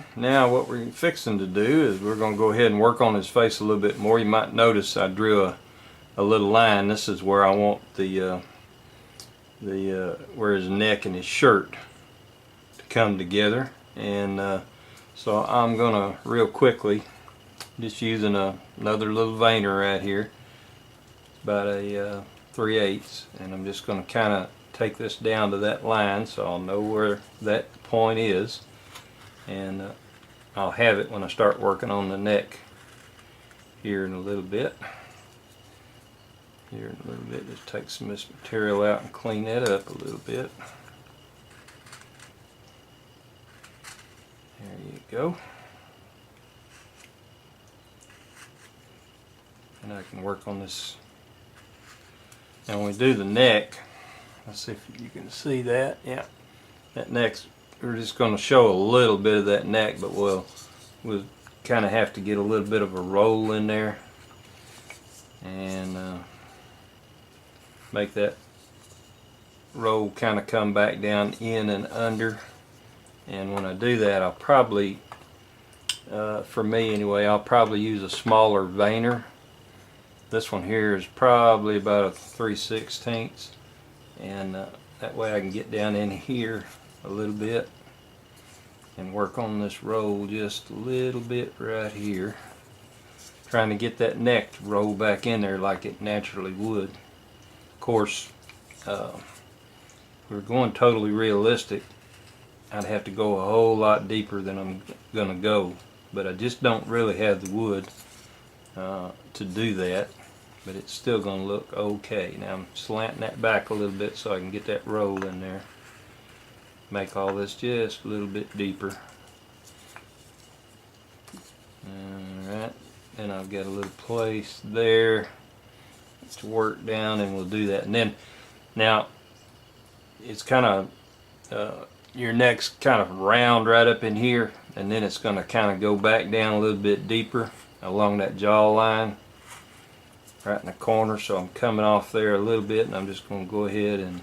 done. Now what we're fixing to do is we're going to go ahead and work on his face a little bit more. You might notice I drew a little line. This is where I want the where his neck and his shirt to come together, and so I'm gonna real quickly, just using another little veiner right here, about a 3/8, and I'm just gonna kind of take this down to that line so I'll know where that point is, and I'll have it when I start working on the neck here in a little bit. Here in a little bit, just take some of this material out and clean that up a little bit. There you go. And I can work on this. Now when we do the neck, let's see if you can see that. Yeah, that neck's, we're just going to show a little bit of that neck, but we'll kind of have to get a little bit of a roll in there and make that roll kind of come back down in and under. And when I do that, I'll probably, for me anyway, I'll probably use a smaller veiner. This one here is probably about a 3/16, and that way I can get down in here a little bit and work on this roll just a little bit right here, trying to get that neck to roll back in there like it naturally would. Of course, if we're going totally realistic, I'd have to go a whole lot deeper than I'm gonna go, but I just don't really have the wood to do that, but it's still gonna look okay. Now I'm slanting that back a little bit so I can get that roll in there, make all this just a little bit deeper. Alright, then I've got a little place there to work down, and we'll do that. And then now it's kind of your neck's kind of round right up in here, and then it's going to kind of go back down a little bit deeper along that jaw line right in the corner. So I'm coming off there a little bit, and I'm just going to go ahead and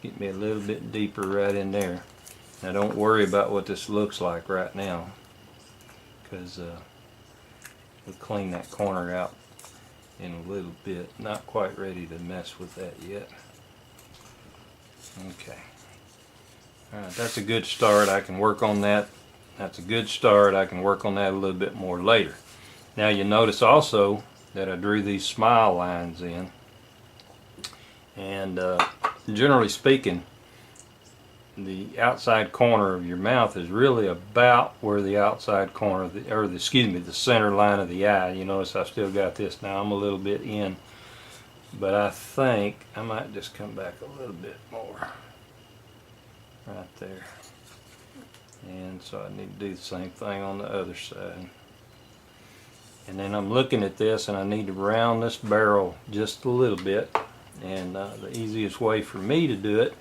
get me a little bit deeper right in there. Now don't worry about what this looks like right now, because we'll clean that corner out in a little bit. Not quite ready to mess with that yet. Okay. Alright, that's a good start. I can work on that. That's a good start. I can work on that a little bit more later. Now you notice also that I drew these smile lines in, and generally speaking, the outside corner of your mouth is really about where the outside corner of the center line of the eye. You notice I still got this. Now I'm a little bit in, but I think I might just come back a little bit more right there. And so I need to do the same thing on the other side. And then I'm looking at this, and I need to round this barrel just a little bit, and the easiest way for me to do it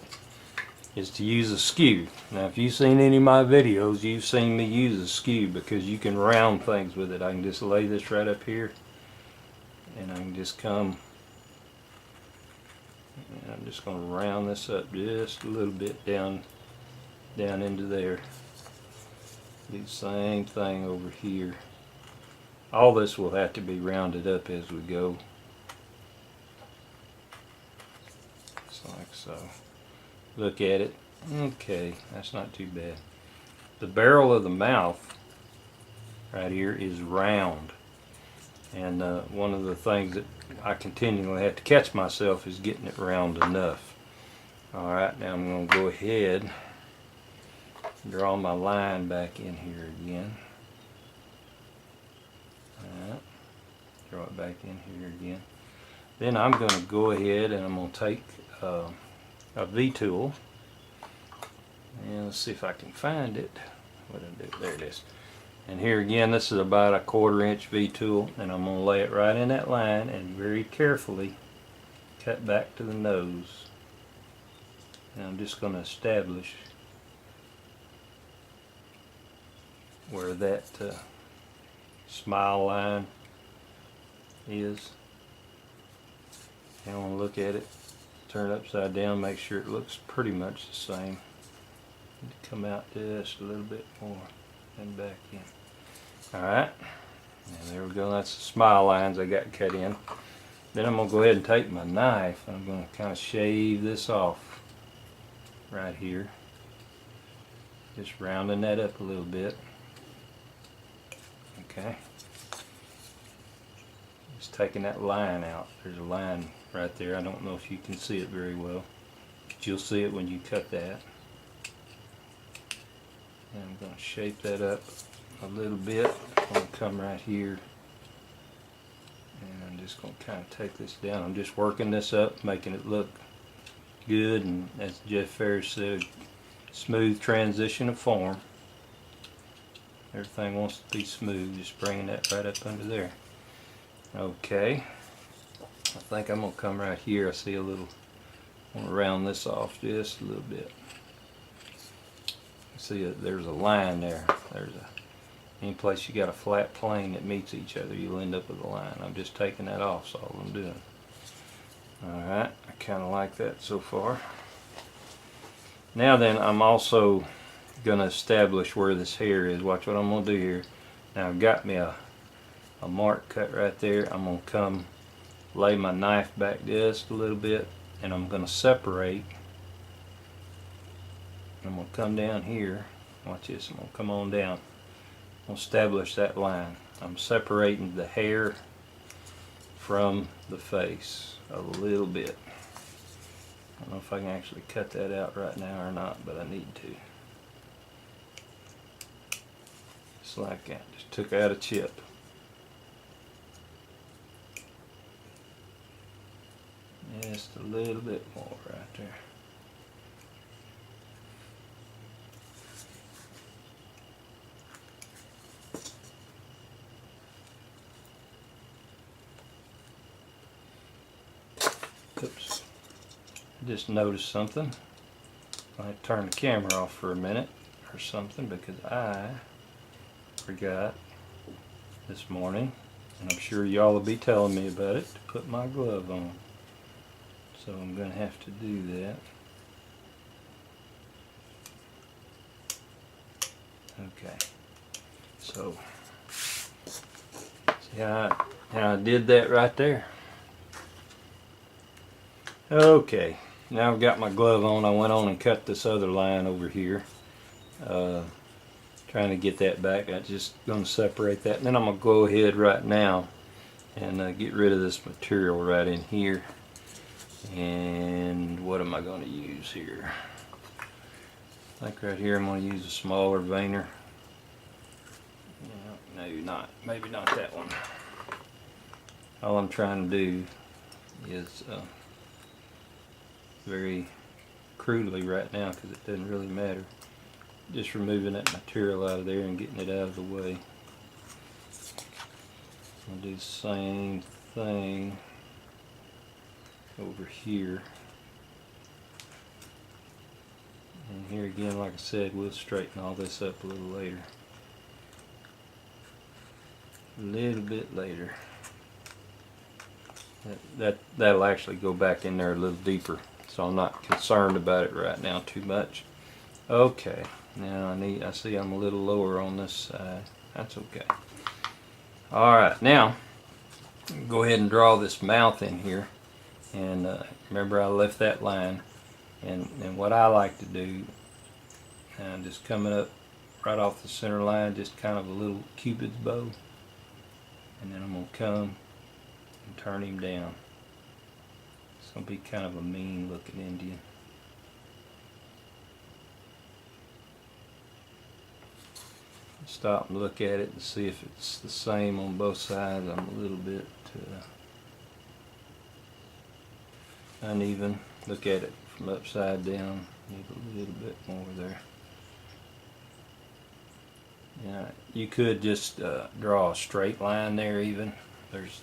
is to use a skew. Now if you've seen any of my videos, you've seen me use a skew, because you can round things with it. I can just lay this right up here, and I can just come, and I'm just going to round this up just a little bit down into there. Do the same thing over here. All this will have to be rounded up as we go, just like so. Look at it. Okay, that's not too bad. The barrel of the mouth right here is round, and one of the things that I continually have to catch myself is getting it round enough. Alright, now I'm going to go ahead and draw my line back in here again. Alright, draw it back in here again. Then I'm going to go ahead and I'm going to take a V-tool, and let's see if I can find it. What did I do? There it is. And here again, this is about a 1/4 inch V-tool, and I'm going to lay it right in that line and very carefully cut back to the nose. And I'm just going to establish where that smile line is. You want to look at it, turn it upside down, make sure it looks pretty much the same. Come out just a little bit more. and back in. Alright, and there we go. That's the smile lines I got cut in. Then I'm going to go ahead and take my knife and I'm going to kind of shave this off right here. Just rounding that up a little bit. Okay. Just taking that line out. There's a line right there. I don't know if you can see it very well, but you'll see it when you cut that. And I'm going to shape that up a little bit. I'm going to come right here and I'm just going to kind of take this down. I'm just working this up, making it look good, and as Jeff Ferris said, smooth transition of form. Everything wants to be smooth, just bringing that right up under there. Okay, I think I'm going to come right here. I see a little, I want to round this off just a little bit. See, there's a line there. Any place you got a flat plane that meets each other, you'll end up with a line. I'm just taking that off, that's all I'm doing. Alright, I kind of like that so far. Now then, I'm also going to establish where this hair is. Watch what I'm going to do here. Now I've got me a mark cut right there. I'm going to come lay my knife back just a little bit, and I'm going to separate. I'm going to come down here. Watch this, I'm going to come on down. I'm going to establish that line. I'm separating the hair from the face a little bit. I don't know if I can actually cut that out right now or not, but I need to. Just like that. Just took out a chip. Just a little bit more right there. Oops. I just noticed something. I turned the camera off for a minute or something because I forgot this morning, and I'm sure y'all will be telling me about it, to put my glove on. So I'm going to have to do that. Okay. So, see how I did that right there? Okay, now I've got my glove on. I went on and cut this other line over here, trying to get that back. I'm just going to separate that, and then I'm going to go ahead right now and get rid of this material right in here. And what am I going to use here? I think right here I'm going to use a smaller veiner. No, maybe not. Maybe not that one. All I'm trying to do is very crudely right now, because it doesn't really matter, just removing that material out of there and getting it out of the way. I'll do the same thing over here, and here again, like I said, we'll straighten all this up a little later, a little bit later. That'll actually go back in there a little deeper, so I'm not concerned about it right now too much. Okay, now I see I'm a little lower on this side. That's okay. Alright, now go ahead and draw this mouth in here, and remember I left that line, and what I like to do, just coming up right off the center line, just kind of a little cupid's bow, and then I'm going to come and turn him down. It's going to be kind of a mean looking Indian. Stop and look at it and see if it's the same on both sides. I'm a little bit uneven. Look at it from upside down. Need a little bit more there. Yeah, you could just draw a straight line there even.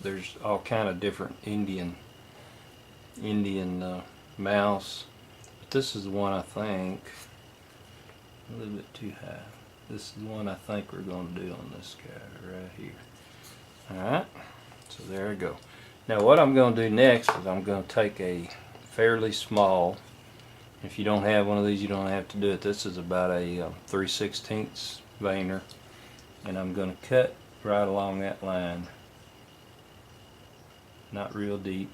There's all kind of different Indian mouths, but this is the one I think a little bit too high. This is the one I think we're going to do on this guy right here. Alright, so there we go. Now what I'm going to do next is I'm going to take a fairly small, if you don't have one of these you don't have to do it, this is about a 3/16 veiner. and I'm going to cut right along that line, not real deep,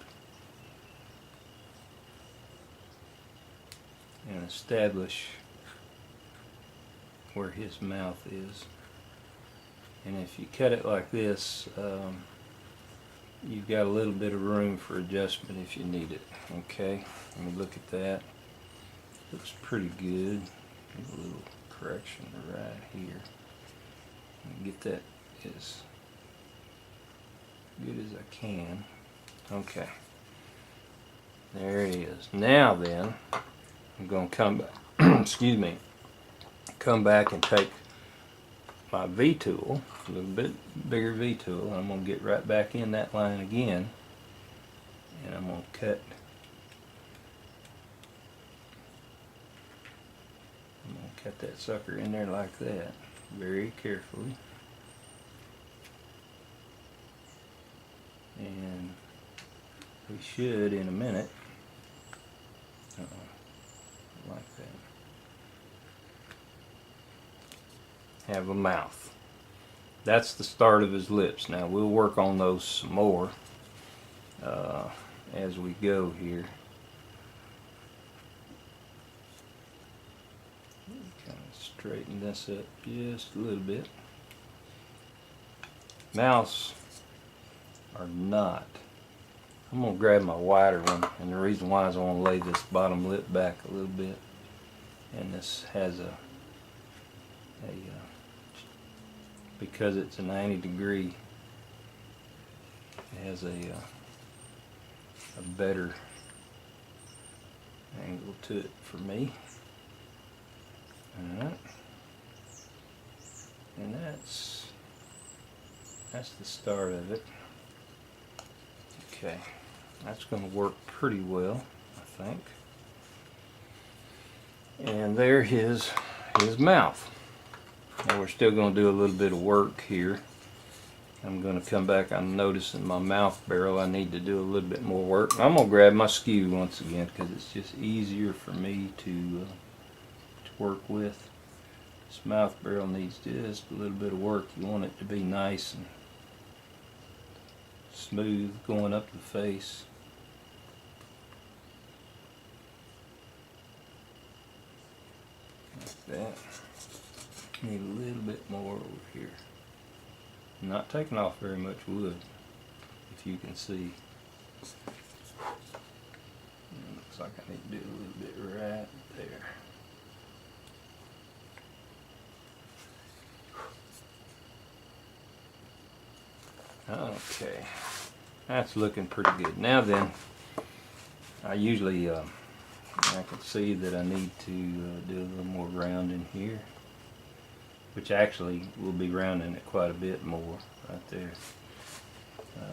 and establish where his mouth is. And if you cut it like this, you've got a little bit of room for adjustment if you need it. Okay, let me look at that. Looks pretty good. A little correction right here. Get that as good as I can. Okay, there it is. Now then, I'm going to come back, excuse me, come back and take my V-tool, a little bit bigger V-tool, and I'm going to get right back in that line again, and I'm going to cut. I'm going to cut that sucker in there like that, very carefully. And we should, in a minute, like that, have a mouth. That's the start of his lips. Now we'll work on those some more as we go here. Kind of straighten this up just a little bit. Mouths are not. I'm going to grab my wider one, and the reason why is I want to lay this bottom lip back a little bit. And this has because it's a 90-degree, it has a better angle to it for me. Alright. And that's the start of it. Okay, that's going to work pretty well, I think. And there his mouth. Now we're still going to do a little bit of work here. I'm going to come back. I'm noticing my mouth barrel. I need to do a little bit more work. I'm going to grab my skew once again because it's just easier for me to work with. This mouth barrel needs just a little bit of work. You want it to be nice and smooth going up the face. Like that. Need a little bit more over here. I'm not taking off very much wood, if you can see. It looks like I need to do a little bit right there. Okay, that's looking pretty good. Now then, I usually, I can see that I need to do a little more rounding here, which actually will be rounding it quite a bit more right there,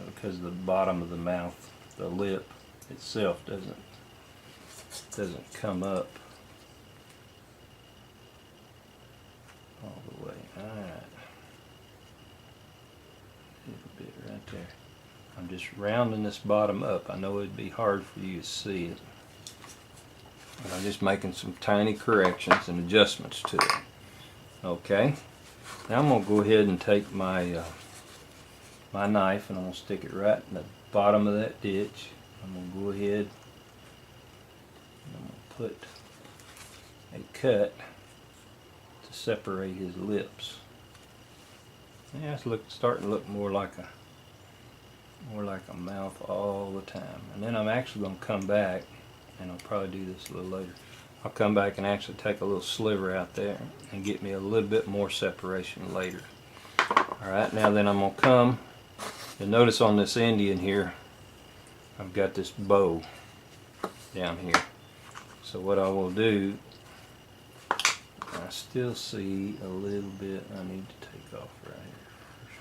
because the bottom of the mouth, the lip itself doesn't come up all the way. Alright. A little bit right there. I'm just rounding this bottom up. I know it'd be hard for you to see it, but I'm just making some tiny corrections and adjustments to it. Okay, now I'm going to go ahead and take my my knife and I'm going to stick it right in the bottom of that ditch. I'm going to go ahead and I'm going to put a cut to separate his lips. Yeah, it's starting to look more like a mouth all the time. And then I'm actually going to come back, and I'll probably do this a little later. I'll come back and actually take a little sliver out there and get me a little bit more separation later. Alright, now then I'm going to come, and notice on this Indian here, I've got this bow down here. So what I will do, I still see a little bit I need to take off right here first.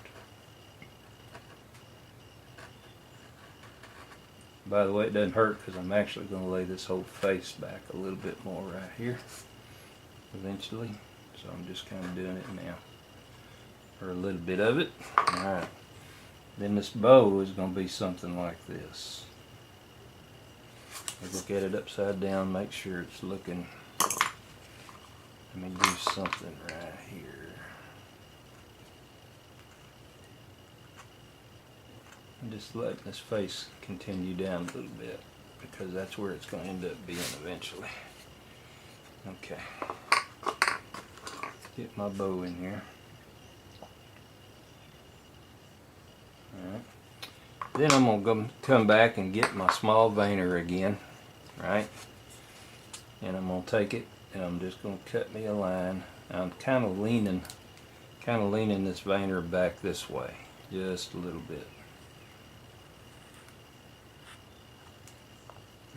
By the way, it doesn't hurt because I'm actually going to lay this whole face back a little bit more right here eventually. So I'm just kind of doing it now, or a little bit of it. Alright, then this bow is going to be something like this. I look at it upside down, make sure it's looking. Let me do something right here. I'm just letting this face continue down a little bit because that's where it's going to end up being eventually. Okay. Get my bow in here. Alright. Then I'm going to come back and get my small veiner again, right? And I'm going to take it and I'm just going to cut me a line. I'm kind of leaning this veiner back this way, just a little bit.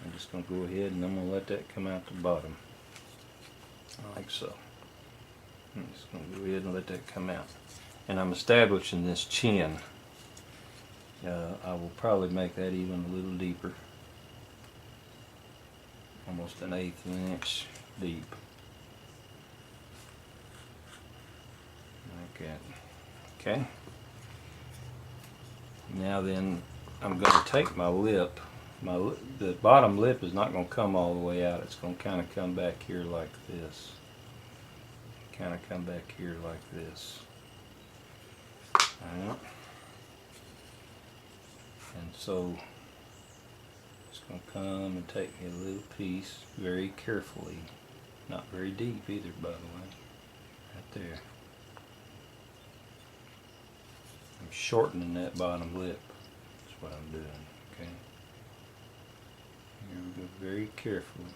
I'm just going to go ahead and I'm going to let that come out the bottom, like so. I'm just going to go ahead and let that come out. And I'm establishing this chin. I will probably make that even a little deeper. Almost an 1/8 inch deep. Like that. Okay. Now then, I'm going to take my lip. The bottom lip is not going to come all the way out. It's going to kind of come back here like this. Kind of come back here like this. Alright. And so it's going to come and take me a little piece very carefully. Not very deep either, by the way. Right there. I'm shortening that bottom lip. That's what I'm doing. Okay. Here we go, very carefully.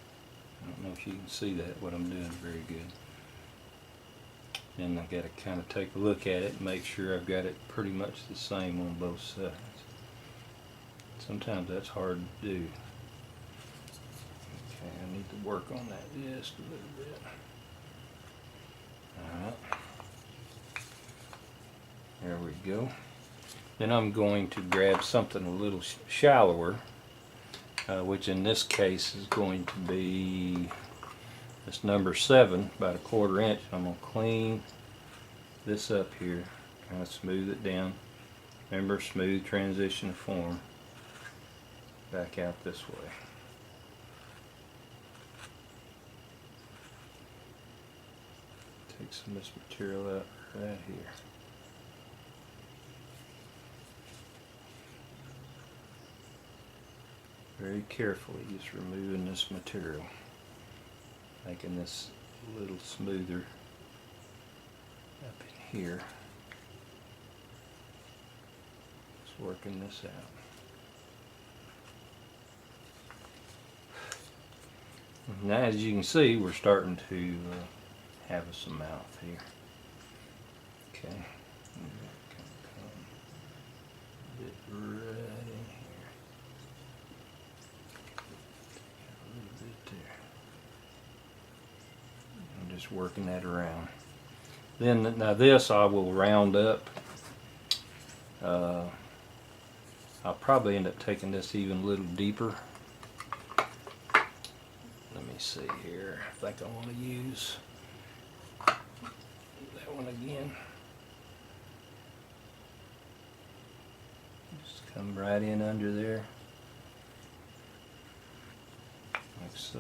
I don't know if you can see that, what I'm doing very good. Then I've got to kind of take a look at it and make sure I've got it pretty much the same on both sides. Sometimes that's hard to do. Okay, I need to work on that just a little bit. Alright. There we go. Then I'm going to grab something a little shallower, which in this case is going to be this number 7, about 1/4 inch. I'm going to clean this up here, kind of smooth it down. Remember, smooth transition of form. Back out this way. Take some of this material out right here. Very carefully, just removing this material, making this a little smoother up in here. Just working this out. Now, as you can see, we're starting to have us a mouth here. Okay. A bit right in here. A little bit there. I'm just working that around. Then, now this I will round up. I'll probably end up taking this even a little deeper. Let me see here. I think I want to use that one again. Just come right in under there, like so.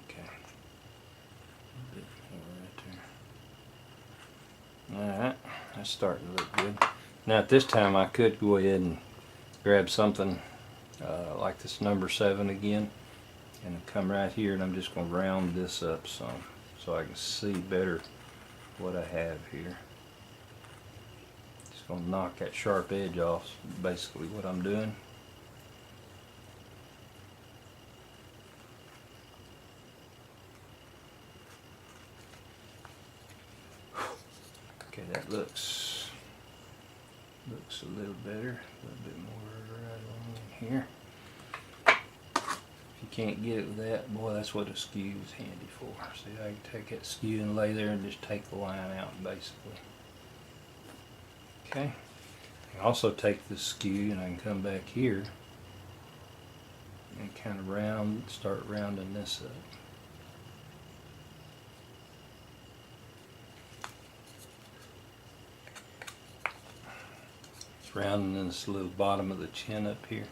Okay. A bit more right there. Alright, that's starting to look good. Now at this time I could go ahead and grab something like this number 7 again and come right here, and I'm just going to round this up some so I can see better what I have here. Just going to knock that sharp edge off, basically what I'm doing. Okay, that looks a little better, a little bit more right along in here. If you can't get it with that, boy, that's what a skew is handy for. See, I can take that skew and lay there and just take the line out, basically. Okay. I can also take this skew and I can come back here and kind of start rounding this up. Rounding this little bottom of the chin up here,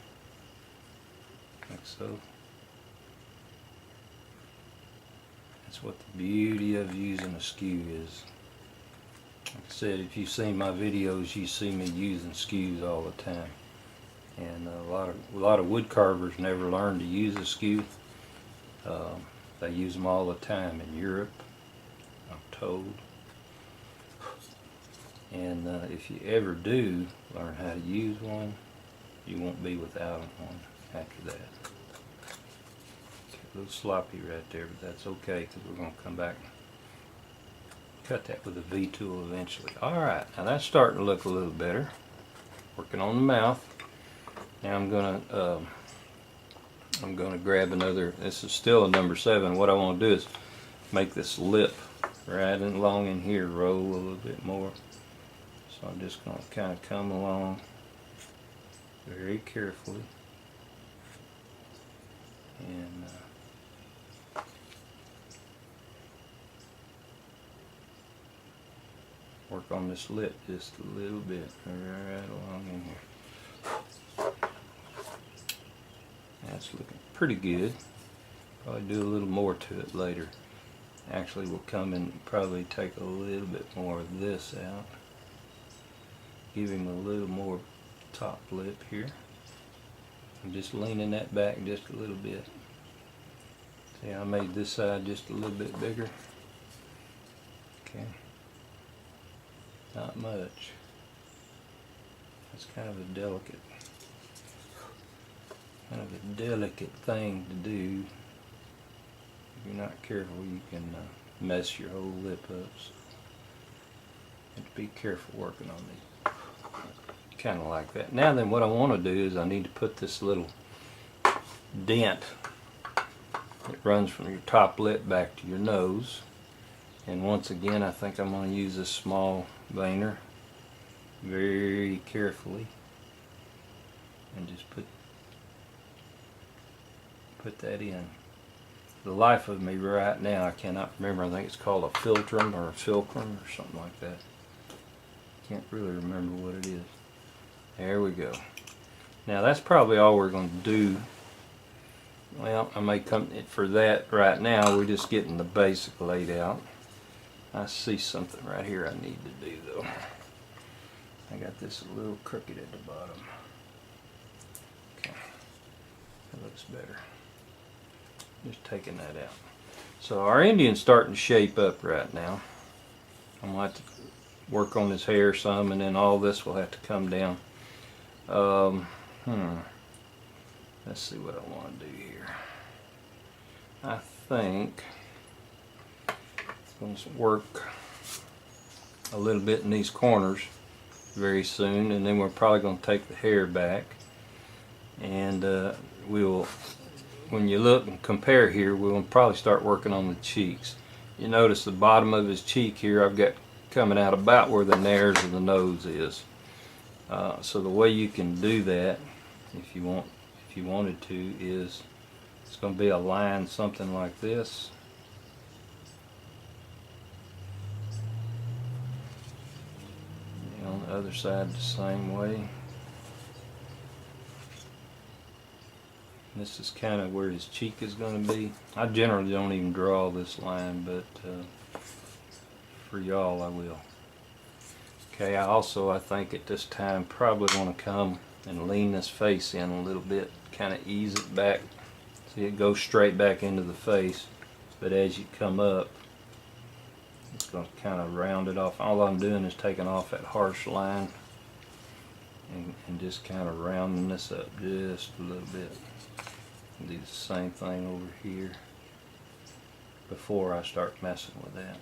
like so. That's what the beauty of using a skew is. Like I said, if you've seen my videos, you see me using skews all the time. And a lot of wood carvers never learn to use a skew. They use them all the time in Europe, I'm told. And if you ever do learn how to use one, you won't be without one after that. A little sloppy right there, but that's okay because we're going to come back and cut that with a V tool eventually. Alright, now that's starting to look a little better. Working on the mouth. Now I'm gonna grab another. This is still a number 7. What I want to do is make this lip right along in here roll a little bit more. So I'm just going to kind of come along very carefully and work on this lip just a little bit right along in here. That's looking pretty good. Probably do a little more to it later. Actually, we'll come and probably take a little bit more of this out. Give him a little more top lip here. I'm just leaning that back just a little bit. See, I made this side just a little bit bigger. Okay. Not much. That's kind of a delicate thing to do. If you're not careful, you can mess your whole lip up. So you have to be careful working on these. Kind of like that. Now then, what I want to do is I need to put this little dent that runs from your top lip back to your nose. And once again, I think I'm going to use this small veiner very carefully and just put that in. For the life of me right now, I cannot remember. I think it's called a philtrum or a fulcrum or something like that. Can't really remember what it is. There we go. Now that's probably all we're going to do. Well, I may come for that right now. We're just getting the basic laid out. I see something right here I need to do though. I got this a little crooked at the bottom. Okay, that looks better. Just taking that out. So our Indian's starting to shape up right now. I'm going to have to work on his hair some, and then all this will have to come down. Let's see what I want to do here. I think I'm going to work a little bit in these corners very soon, and then we're probably going to take the hair back, and we'll, when you look and compare here, we'll probably start working on the cheeks. You notice the bottom of his cheek here I've got coming out about where the nares of the nose is. So the way you can do that, if you wanted to, is it's going to be a line something like this. And on the other side the same way. And this is kind of where his cheek is going to be. I generally don't even draw this line, but for y'all I will. Okay, I think at this time probably want to come and lean this face in a little bit, kind of ease it back. See, it goes straight back into the face, but as you come up, it's going to kind of round it off. All I'm doing is taking off that harsh line and just kind of rounding this up just a little bit. And do the same thing over here before I start messing with that.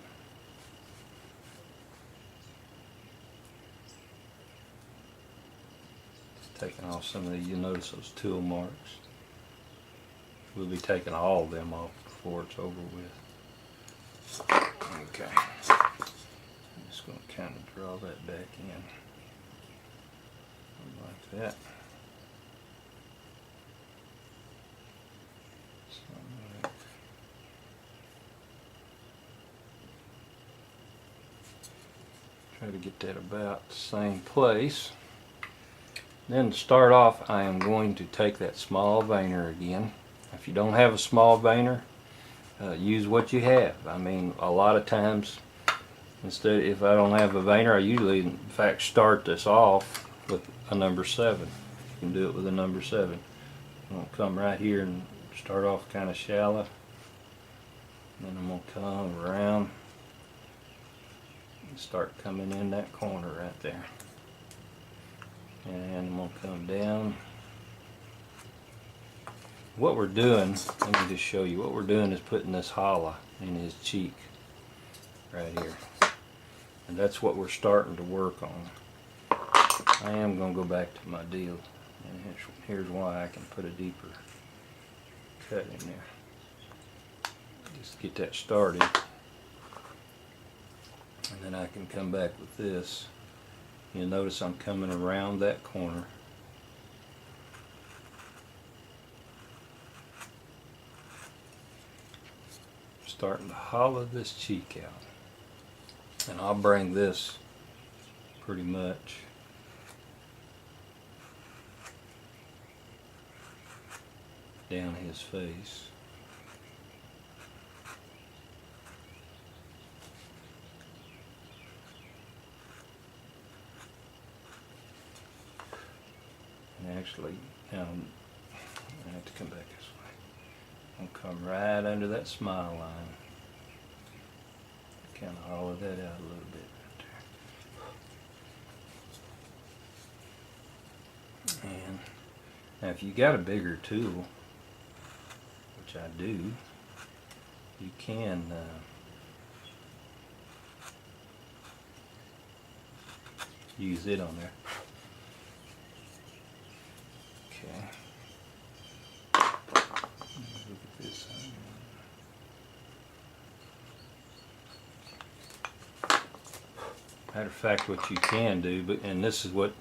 Taking off some of these, you'll notice those tool marks. We'll be taking all of them off before it's over with. Okay. I'm just going to kind of draw that back in. Like that. Try to get that about the same place. Then to start off, I am going to take that small veiner again. If you don't have a small veiner, use what you have. I mean, a lot of times Instead, if I don't have a veiner, I usually, in fact, start this off with a number 7. You can do it with a number 7. I'm going to come right here and start off kind of shallow. Then I'm going to come around and start coming in that corner right there. And I'm going to come down. What we're doing, let me just show you, what we're doing is putting this hollow in his cheek right here. And that's what we're starting to work on. I am going to go back to my deal. And here's why I can put a deeper cut in there. Just get that started. And then I can come back with this. You'll notice I'm coming around that corner. Starting to hollow this cheek out. And I'll bring this pretty much down his face. And actually, I have to come back this way. I'll come right under that smile line. Kind of hollow that out a little bit right there. And now if you got a bigger tool, which I do, you can use it on there. Okay. Look at this. Matter of fact, what you can do, and this is what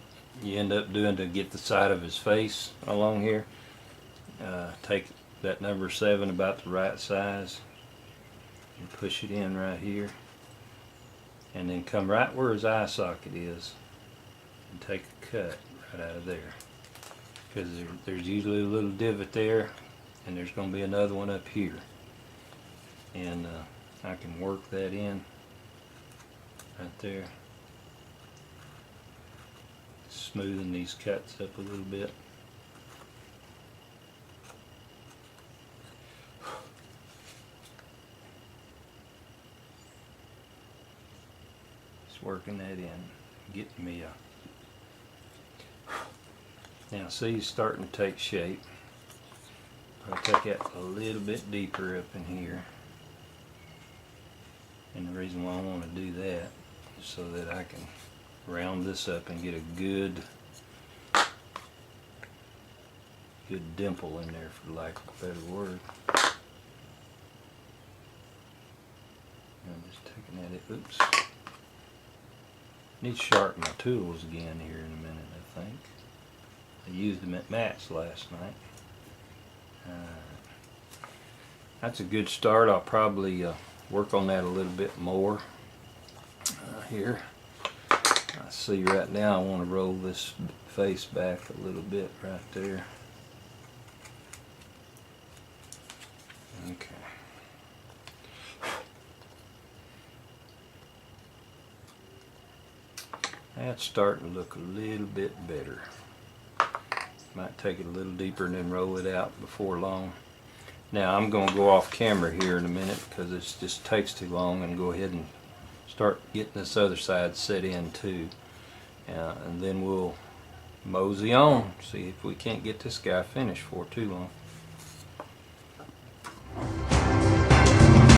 you end up doing to get the side of his face along here, take that number 7 about the right size and push it in right here, and then come right where his eye socket is and take a cut right out of there, because there's usually a little divot there, and there's going to be another one up here, and I can work that in right there, smoothing these cuts up a little bit. Just working that in, getting me now see, he's starting to take shape. I'll take that a little bit deeper up in here, and the reason why I want to do that is so that I can round this up and get a good dimple in there, for lack of a better word. I'm just taking at it. Oops. Need to sharpen my tools again here in a minute, I think. I used them at Matt's last night. That's a good start. I'll probably work on that a little bit more here. I see right now I want to roll this face back a little bit right there. Okay. That's starting to look a little bit better. Might take it a little deeper and then roll it out before long. Now I'm going to go off camera here in a minute because it just takes too long, and go ahead and start getting this other side set in too. And then we'll mosey on, see if we can't get this guy finished for too long.